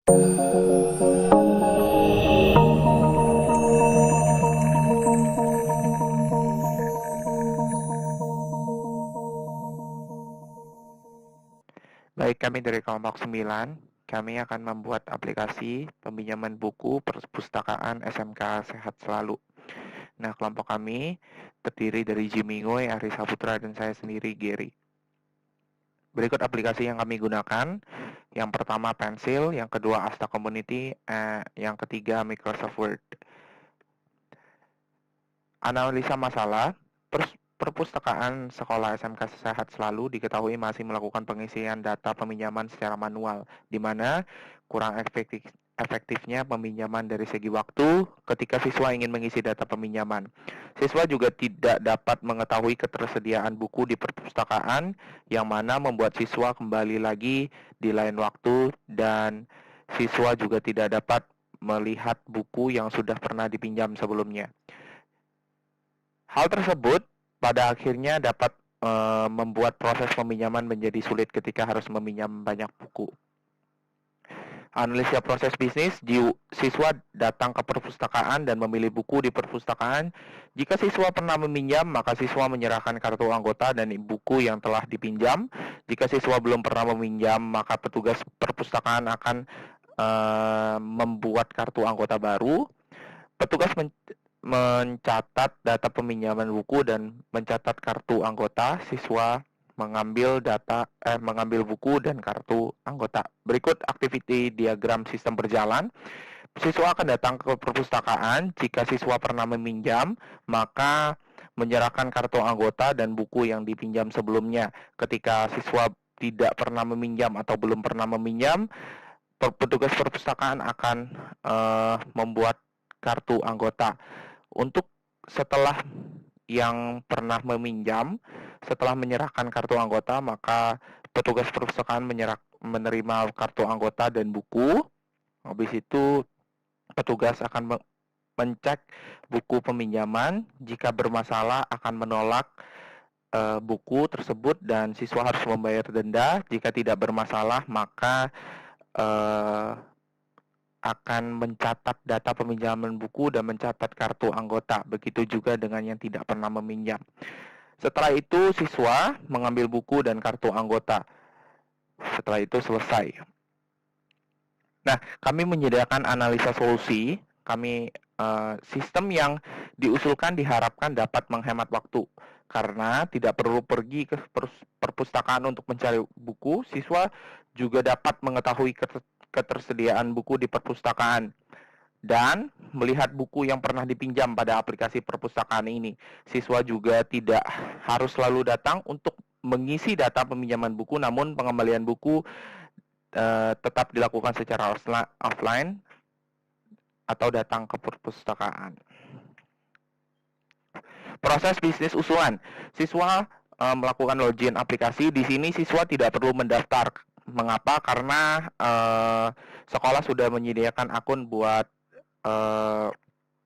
Baik, kami dari kelompok 9, kami akan membuat aplikasi peminjaman buku perpustakaan SMK Sehat Selalu. Nah, kelompok kami terdiri dari Jimmy Ngoy, Ari Saputra, dan saya sendiri, Gary. Berikut aplikasi yang kami gunakan. Yang pertama Pensil, yang kedua Asta Community, yang ketiga Microsoft Word. Analisa masalah. Perpustakaan sekolah SMK Sehat Selalu diketahui masih melakukan pengisian data peminjaman secara manual, di mana kurang efektifnya peminjaman dari segi waktu ketika siswa ingin mengisi data peminjaman. Siswa juga tidak dapat mengetahui ketersediaan buku di perpustakaan, yang mana membuat siswa kembali lagi di lain waktu, dan siswa juga tidak dapat melihat buku yang sudah pernah dipinjam sebelumnya. Hal tersebut pada akhirnya dapat membuat proses peminjaman menjadi sulit ketika harus meminjam banyak buku. Analisa proses bisnis, siswa datang ke perpustakaan dan memilih buku di perpustakaan. Jika siswa pernah meminjam, maka siswa menyerahkan kartu anggota dan buku yang telah dipinjam. Jika siswa belum pernah meminjam, maka petugas perpustakaan akan membuat kartu anggota baru. Petugas mencatat data peminjaman buku dan mencatat kartu anggota. Siswa mengambil buku dan kartu anggota. Berikut activity diagram sistem berjalan. Siswa akan datang ke perpustakaan. Jika siswa pernah meminjam, maka menyerahkan kartu anggota dan buku yang dipinjam sebelumnya. Ketika siswa tidak pernah meminjam atau belum pernah meminjam, petugas perpustakaan akan membuat kartu anggota. Untuk setelah yang pernah meminjam, setelah menyerahkan kartu anggota, maka petugas perpustakaan menerima kartu anggota dan buku. Habis itu petugas akan mencek buku peminjaman. Jika bermasalah akan menolak buku tersebut dan siswa harus membayar denda. Jika tidak bermasalah, maka akan mencatat data peminjaman buku dan mencatat kartu anggota. Begitu juga dengan yang tidak pernah meminjam. Setelah itu siswa mengambil buku dan kartu anggota. Setelah itu selesai. Nah, kami menyediakan analisa solusi. Sistem yang diusulkan diharapkan dapat menghemat waktu, karena tidak perlu pergi ke perpustakaan untuk mencari buku. Siswa juga dapat mengetahui ketersediaan buku di perpustakaan dan melihat buku yang pernah dipinjam pada aplikasi perpustakaan ini. Siswa juga tidak harus selalu datang untuk mengisi data peminjaman buku, namun pengembalian buku tetap dilakukan secara offline atau datang ke perpustakaan. Proses bisnis usulan. Siswa melakukan login aplikasi. Di sini siswa tidak perlu mendaftar. Mengapa? Karena sekolah sudah menyediakan akun buat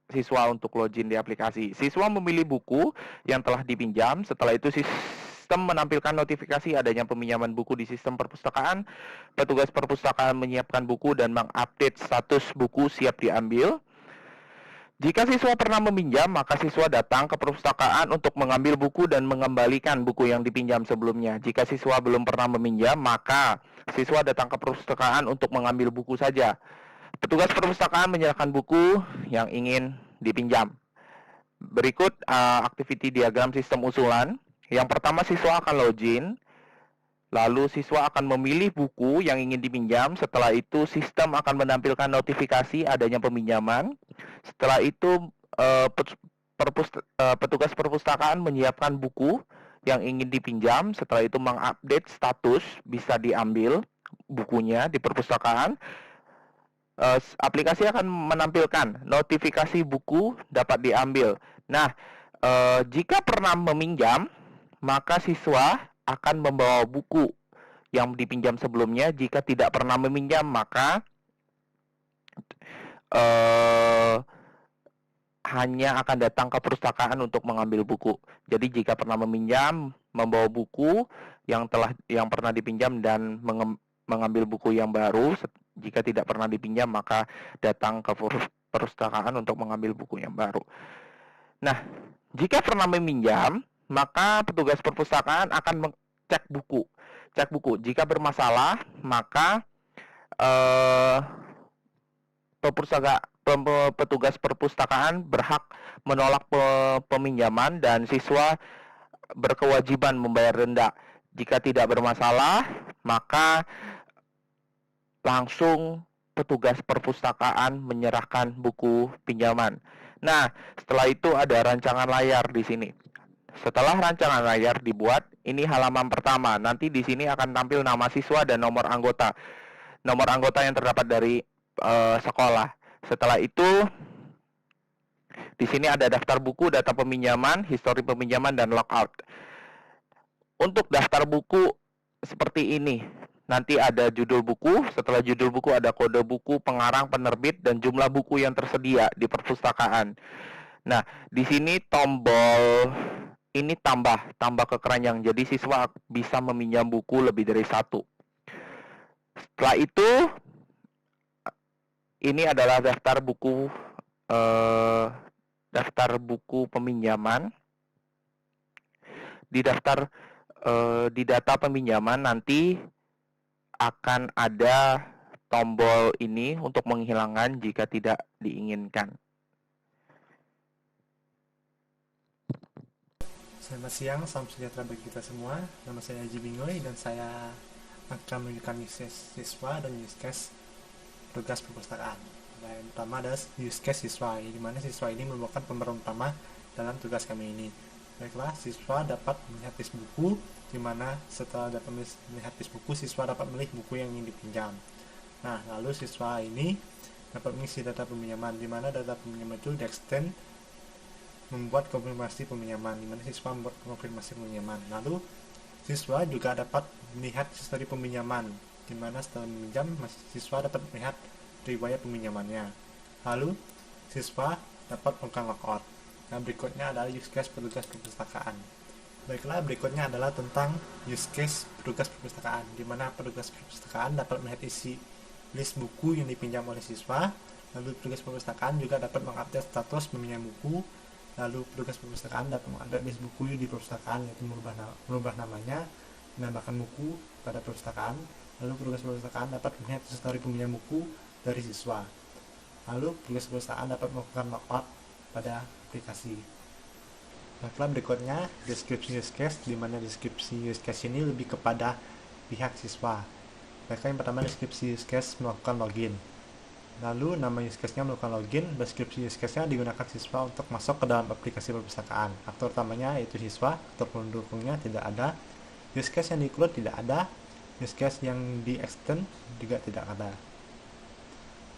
siswa untuk login di aplikasi. Siswa memilih buku yang telah dipinjam. Setelah itu sistem menampilkan notifikasi adanya peminjaman buku di sistem perpustakaan. Petugas perpustakaan menyiapkan buku dan mengupdate status buku siap diambil. Jika siswa pernah meminjam, maka siswa datang ke perpustakaan untuk mengambil buku dan mengembalikan buku yang dipinjam sebelumnya. Jika siswa belum pernah meminjam, maka siswa datang ke perpustakaan untuk mengambil buku saja. Petugas perpustakaan menyerahkan buku yang ingin dipinjam. Berikut activity diagram sistem usulan. Yang pertama, siswa akan login. Lalu siswa akan memilih buku yang ingin dipinjam. Setelah itu sistem akan menampilkan notifikasi adanya peminjaman. Setelah itu petugas perpustakaan menyiapkan buku yang ingin dipinjam. Setelah itu mengupdate status bisa diambil bukunya di perpustakaan. Aplikasi akan menampilkan notifikasi buku dapat diambil. Nah, jika pernah meminjam, maka siswa akan membawa buku yang dipinjam sebelumnya. Jika tidak pernah meminjam, maka hanya akan datang ke perpustakaan untuk mengambil buku. Jadi jika pernah meminjam, membawa buku yang pernah dipinjam dan mengambil buku yang baru. Jika tidak pernah dipinjam, maka datang ke perpustakaan untuk mengambil buku yang baru. Nah, jika pernah meminjam, maka petugas perpustakaan akan mengecek buku. Cek buku. Jika bermasalah, maka eh, petugas perpustakaan berhak menolak peminjaman dan siswa berkewajiban membayar denda. Jika tidak bermasalah, maka langsung petugas perpustakaan menyerahkan buku pinjaman. Nah, setelah itu ada rancangan layar di sini. Setelah rancangan layar dibuat, ini halaman pertama. Nanti di sini akan tampil nama siswa dan nomor anggota. Nomor anggota yang terdapat dari sekolah. Setelah itu, di sini ada daftar buku, data peminjaman, histori peminjaman, dan logout. Untuk daftar buku seperti ini. Nanti ada judul buku, setelah judul buku ada kode buku, pengarang, penerbit, dan jumlah buku yang tersedia di perpustakaan. Nah, di sini tombol ini tambah ke keranjang. Jadi siswa bisa meminjam buku lebih dari satu. Setelah itu, ini adalah daftar buku peminjaman. Di data peminjaman nanti akan ada tombol ini untuk menghilangkan jika tidak diinginkan. Selamat siang, salam sejahtera bagi kita semua. Nama saya Haji Bingoy dan saya akan menunjukkan use case siswa dan use case tugas perpustakaan. Yang pertama adalah use case siswa, di mana siswa ini merupakan pemeran utama dalam tugas kami ini. Baiklah, siswa dapat melihat list buku, di mana setelah dapat melihat list buku, siswa dapat memilih buku yang ingin dipinjam. Nah, lalu siswa ini dapat mengisi data peminjaman, di mana data peminjaman itu di-extend membuat konfirmasi peminjaman, di mana siswa membuat konfirmasi peminjaman. Lalu siswa juga dapat melihat histori peminjaman, di mana setelah meminjam, siswa dapat melihat riwayat peminjamannya. Lalu siswa dapat melakukan logout. Nah, berikutnya adalah use case petugas perpustakaan. Baiklah, berikutnya adalah tentang use case petugas perpustakaan, di mana petugas perpustakaan dapat melihat isi list buku yang dipinjam oleh siswa. Lalu petugas perpustakaan juga dapat mengupdate status meminjam buku. Lalu petugas perpustakaan dapat mengupdate list buku di perpustakaan, yaitu merubah namanya, menambahkan buku pada perpustakaan. Lalu petugas perpustakaan dapat melihat histori peminjam buku dari siswa. Lalu petugas perpustakaan dapat melakukan logout pada aplikasi. Baiklah, berikutnya deskripsi use case, di mana deskripsi use case ini lebih kepada pihak siswa. Baiklah, yang pertama deskripsi use case melakukan login. Lalu nama use case-nya melakukan login, deskripsi use case-nya digunakan siswa untuk masuk ke dalam aplikasi perpustakaan. Aktor utamanya yaitu siswa, aktor pendukungnya tidak ada, use case yang di-include tidak ada, use case yang di-extend juga tidak ada.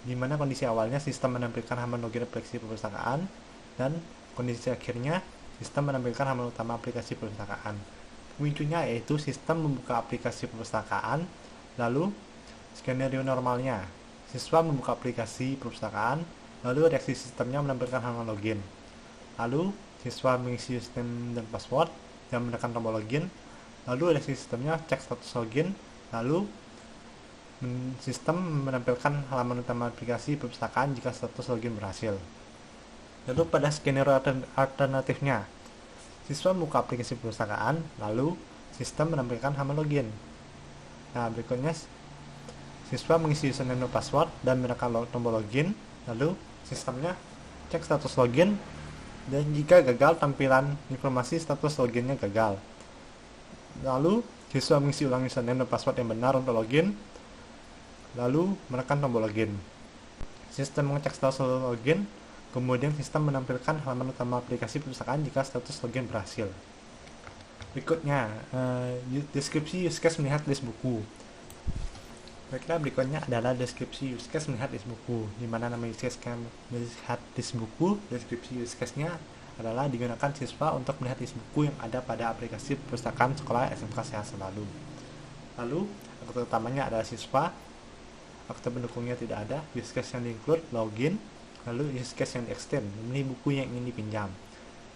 Di mana kondisi awalnya sistem menampilkan halaman login aplikasi perpustakaan, dan kondisi akhirnya sistem menampilkan halaman utama aplikasi perpustakaan. Pemicunya yaitu sistem membuka aplikasi perpustakaan, lalu skenario normalnya, siswa membuka aplikasi perpustakaan, lalu reaksi sistemnya menampilkan halaman login. Lalu siswa mengisi username dan password dan menekan tombol login, lalu reaksi sistemnya cek status login, lalu sistem menampilkan halaman utama aplikasi perpustakaan jika status login berhasil. Lalu pada skenario alternatifnya, siswa membuka aplikasi perpustakaan, lalu sistem menampilkan halaman login. Nah, berikutnya siswa mengisi username dan password dan menekan tombol login, lalu sistemnya cek status login, dan jika gagal tampilan informasi status loginnya gagal. Lalu siswa mengisi ulang username dan password yang benar untuk login, lalu menekan tombol login. Sistem mengecek status login, kemudian sistem menampilkan halaman utama aplikasi perpustakaan jika status login berhasil. Berikutnya, deskripsi use case melihat list buku. Baiklah, berikutnya adalah deskripsi use case melihat list buku, di mana nama use case melihat list buku. Deskripsi use case-nya adalah digunakan siswa untuk melihat list buku yang ada pada aplikasi perpustakaan sekolah SMK Sehat Selalu. Lalu, aktor utamanya adalah siswa, aktor pendukungnya tidak ada, use case yang di-include login, lalu use case yang di-extend, memilih buku yang ingin dipinjam,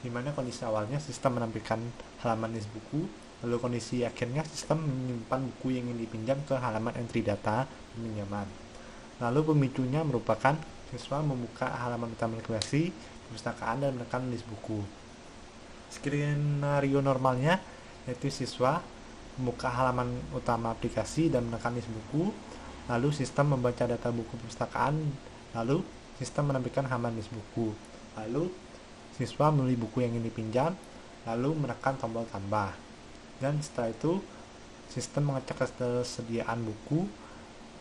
di mana kondisi awalnya sistem menampilkan halaman list buku, lalu kondisi akhirnya sistem menyimpan buku yang ingin dipinjam ke halaman entry data peminjaman. Lalu pemicunya merupakan siswa membuka halaman utama aplikasi perpustakaan dan menekan list buku. Skenario normalnya yaitu siswa membuka halaman utama aplikasi dan menekan list buku, lalu sistem membaca data buku perpustakaan, lalu sistem menampilkan halaman list buku, lalu siswa memilih buku yang ingin dipinjam, lalu menekan tombol tambah, dan setelah itu sistem mengecek ketersediaan buku,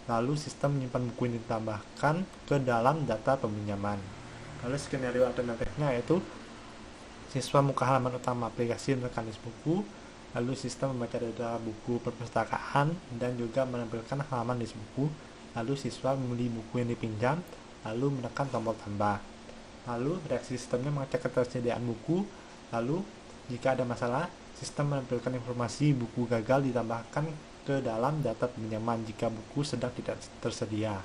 lalu sistem menyimpan buku yang ditambahkan ke dalam data peminjaman. Lalu skenario alternatifnya yaitu siswa membuka halaman utama aplikasi dan menekan list buku, lalu sistem membaca data buku perpustakaan dan juga menampilkan halaman list buku, lalu siswa memilih buku yang dipinjam, lalu menekan tombol tambah. Lalu reaksi sistemnya mengecek ketersediaan buku, lalu jika ada masalah, sistem menampilkan informasi buku gagal ditambahkan ke dalam data peminjaman jika buku sedang tidak tersedia.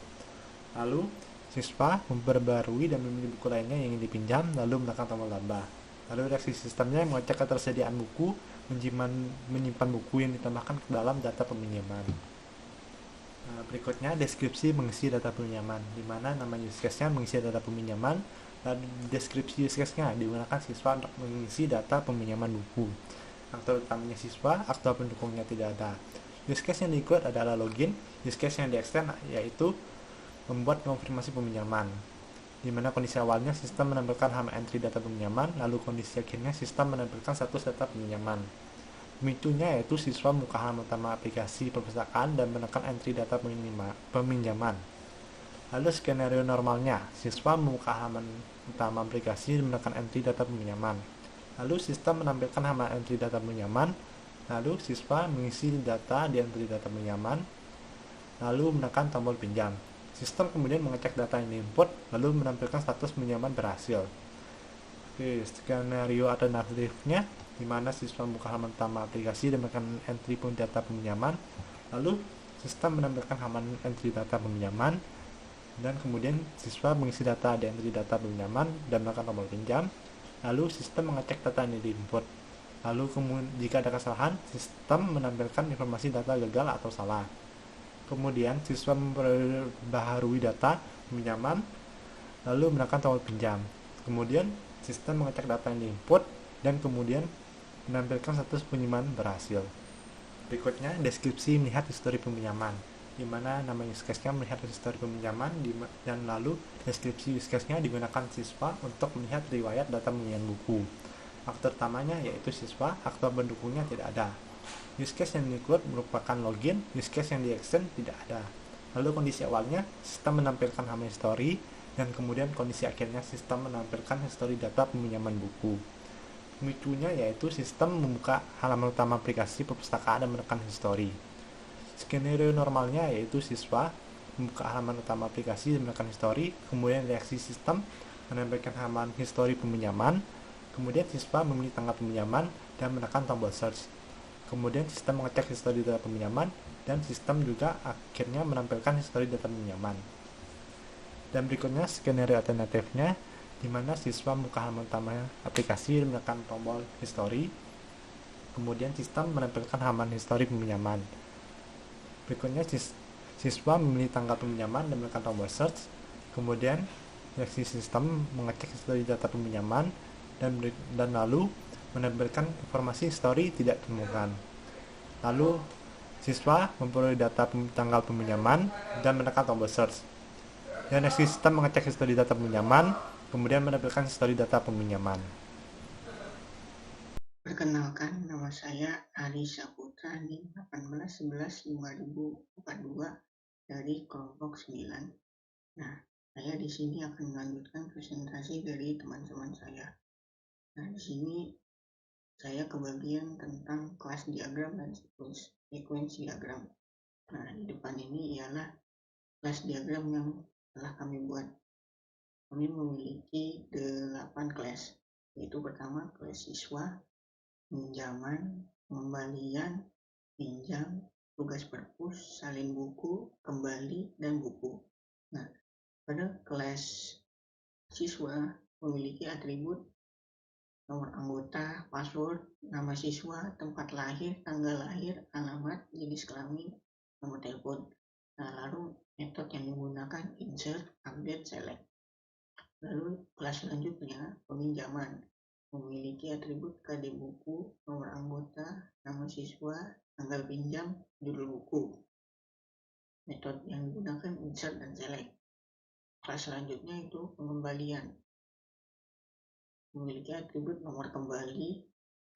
Lalu siswa memperbarui dan memilih buku lainnya yang ingin dipinjam, lalu menekan tombol tambah. Lalu reaksi sistemnya mengecek ketersediaan buku, menyimpan buku yang ditambahkan ke dalam data peminjaman. Berikutnya deskripsi mengisi data peminjaman, di mana nama use case-nya mengisi data peminjaman dan deskripsi use case-nya digunakan siswa untuk mengisi data peminjaman buku. Aktor utamanya siswa, aktor pendukungnya tidak ada. Use case yang diikut adalah login, use case yang di-extend yaitu membuat konfirmasi peminjaman, di mana kondisi awalnya sistem menampilkan halaman entry data peminjaman, lalu kondisi akhirnya sistem menampilkan status data peminjaman. Pemicunya yaitu siswa membuka halaman utama aplikasi perpustakaan dan menekan entry data peminjaman. Lalu skenario normalnya, siswa membuka halaman utama aplikasi dan menekan entry data peminjaman. Lalu sistem menampilkan halaman entry data peminjaman, lalu siswa mengisi data di entry data peminjaman, lalu menekan tombol pinjam. Sistem kemudian mengecek data yang diinput, lalu menampilkan status pinjaman berhasil. Oke, skenario alternatifnya, di mana siswa membuka halaman utama aplikasi dan menekan entry data peminjaman, lalu sistem menampilkan halaman entry data peminjaman, dan kemudian siswa mengisi data di entry data peminjaman dan menekan tombol pinjam, lalu sistem mengecek data yang diinput. Lalu jika ada kesalahan, sistem menampilkan informasi data gagal atau salah. Kemudian siswa memperbaharui data peminjaman, lalu menekan tombol pinjam. Kemudian sistem mengecek data yang diinput dan kemudian menampilkan status pinjaman berhasil. Berikutnya deskripsi melihat histori peminjaman, di mana nama use case-nya melihat histori peminjaman, dan lalu deskripsi use case-nya digunakan siswa untuk melihat riwayat data peminjaman buku. Aktor utamanya yaitu siswa, aktor pendukungnya tidak ada. Use case yang diikut merupakan login, use case yang di-extend tidak ada. Lalu kondisi awalnya, sistem menampilkan halaman history, dan kemudian kondisi akhirnya sistem menampilkan history data peminjaman buku. Pemicunya yaitu sistem membuka halaman utama aplikasi perpustakaan dan menekan history. Skenario normalnya yaitu siswa membuka halaman utama aplikasi dan menekan history, kemudian reaksi sistem menampilkan halaman history peminjaman, kemudian siswa memilih tanggal peminjaman dan menekan tombol search. Kemudian sistem mengecek histori data peminjaman, dan sistem juga akhirnya menampilkan histori data peminjaman. Dan berikutnya skenario alternatifnya, di mana siswa membuka halaman utama aplikasi dan menekan tombol history, kemudian sistem menampilkan halaman histori peminjaman. Berikutnya siswa memilih tanggal peminjaman dan menekan tombol search, kemudian reaksi sistem mengecek histori data peminjaman dan lalu menampilkan informasi history tidak ditemukan. Lalu siswa memperoleh data tanggal peminjaman dan menekan tombol search. Dan sistem mengecek history data peminjaman, kemudian menampilkan history data peminjaman. Perkenalkan, nama saya Ari Saputra NIM 1811-5042 dari kelompok 9. Nah, saya di sini akan melanjutkan presentasi dari teman-teman saya. Nah, di sini saya kebagian tentang kelas diagram dan sequence diagram. Nah, di depan ini ialah kelas diagram yang telah kami buat. Kami memiliki 8 kelas, yaitu pertama kelas siswa, pinjaman, pengembalian, pinjam, tugas perpus, salin buku, kembali, dan buku. Nah, pada kelas siswa memiliki atribut nomor anggota, password, nama siswa, tempat lahir, tanggal lahir, alamat, jenis kelamin, nomor telepon. Nah, lalu metode yang digunakan insert, update, select. Lalu kelas selanjutnya peminjaman, memiliki atribut KD buku, nomor anggota, nama siswa, tanggal pinjam, judul buku. Metode yang digunakan insert dan select. Kelas selanjutnya itu pengembalian, memiliki atribut nomor kembali,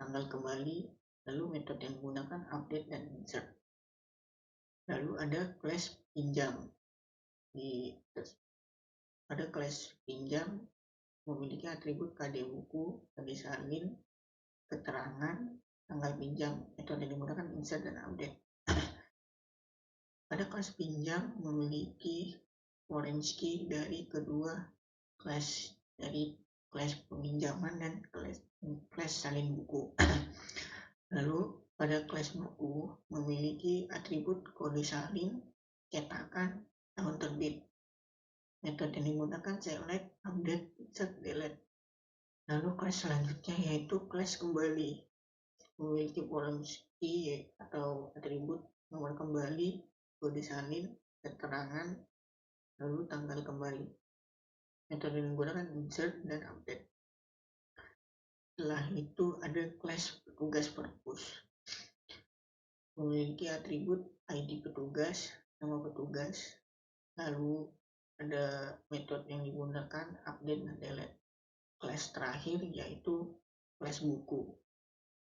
tanggal kembali, lalu metode yang digunakan update dan insert. Lalu ada kelas pinjam. Pada kelas pinjam memiliki atribut KD buku, KD salin, keterangan, tanggal pinjam. Metode yang digunakan insert dan update. Pada kelas pinjam memiliki foreign key dari kedua kelas, dari kelas peminjaman dan kelas salin buku. Lalu pada kelas buku memiliki atribut kode salin, cetakan, tahun terbit. Metode yang digunakan select, update, insert, delete. Lalu kelas selanjutnya yaitu kelas kembali, memiliki foreign key atau atribut nomor kembali, kode salin, keterangan, lalu tanggal kembali. Metode yang digunakan insert dan update. Setelah itu ada kelas petugas perpus, memiliki atribut ID petugas, nama petugas, lalu ada metode yang digunakan update dan delete. Kelas terakhir yaitu kelas buku.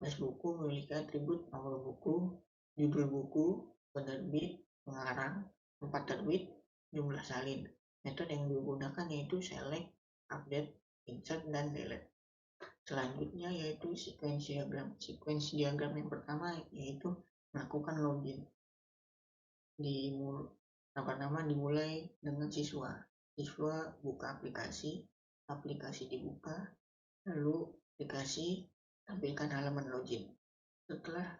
Kelas buku memiliki atribut nomor buku, judul buku, penerbit, pengarang, tempat terbit, jumlah salin. Metode yang digunakan yaitu select, update, insert, dan delete. Selanjutnya yaitu sequence diagram. Sequence diagram yang pertama yaitu melakukan login. Pertama dimulai dengan siswa. Siswa buka aplikasi, aplikasi dibuka, lalu aplikasi tampilkan halaman login. Setelah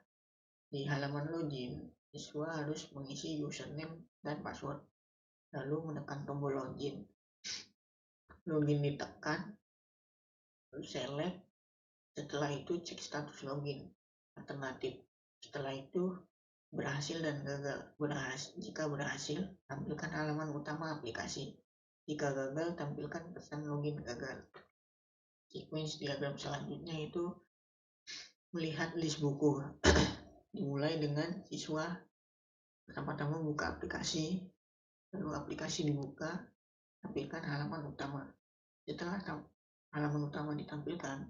di halaman login, siswa harus mengisi username dan password, lalu menekan tombol login. Login ditekan, lalu select, setelah itu cek status login alternatif. Setelah itu berhasil dan gagal. Jika berhasil, tampilkan halaman utama aplikasi. Jika gagal, tampilkan pesan login gagal. Sequence diagram selanjutnya itu melihat list buku. Dimulai dengan siswa pertama-tama buka aplikasi, lalu aplikasi dibuka, tampilkan halaman utama. Setelah halaman utama ditampilkan,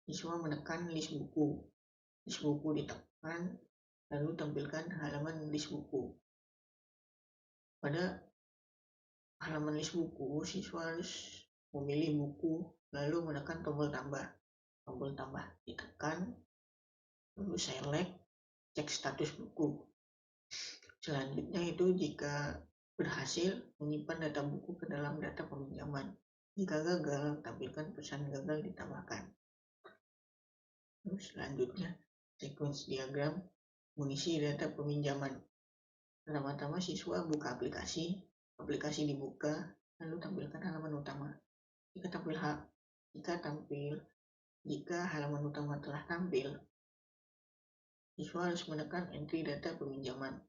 siswa menekan list buku. List buku ditekan, lalu tampilkan halaman list buku. Pada halaman list buku, siswa harus memilih buku, lalu menekan tombol tambah. Tombol tambah ditekan, lalu select, cek status buku. Selanjutnya itu jika berhasil, menyimpan data buku ke dalam data peminjaman. Jika gagal, tampilkan pesan gagal ditambahkan. Terus selanjutnya, sequence diagram mengisi data peminjaman. Pertama-tama siswa buka aplikasi, aplikasi dibuka, lalu tampilkan halaman utama. Jika halaman utama telah tampil, siswa harus menekan entry data peminjaman.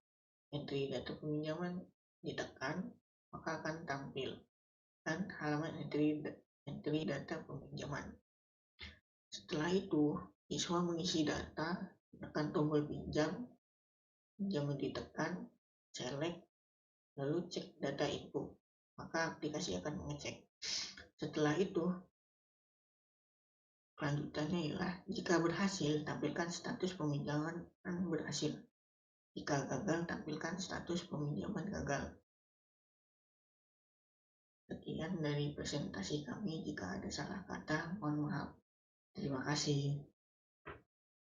Entry data peminjaman ditekan, maka akan tampil dan halaman entry data peminjaman. Setelah itu, siswa mengisi data, tekan tombol pinjam ditekan, select, lalu cek data info, maka aplikasi akan mengecek. Setelah itu, kelanjutannya ialah jika berhasil, tampilkan status peminjaman berhasil. Jika gagal, tampilkan status peminjaman gagal. Sekian dari presentasi kami. Jika ada salah kata, mohon maaf. Terima kasih.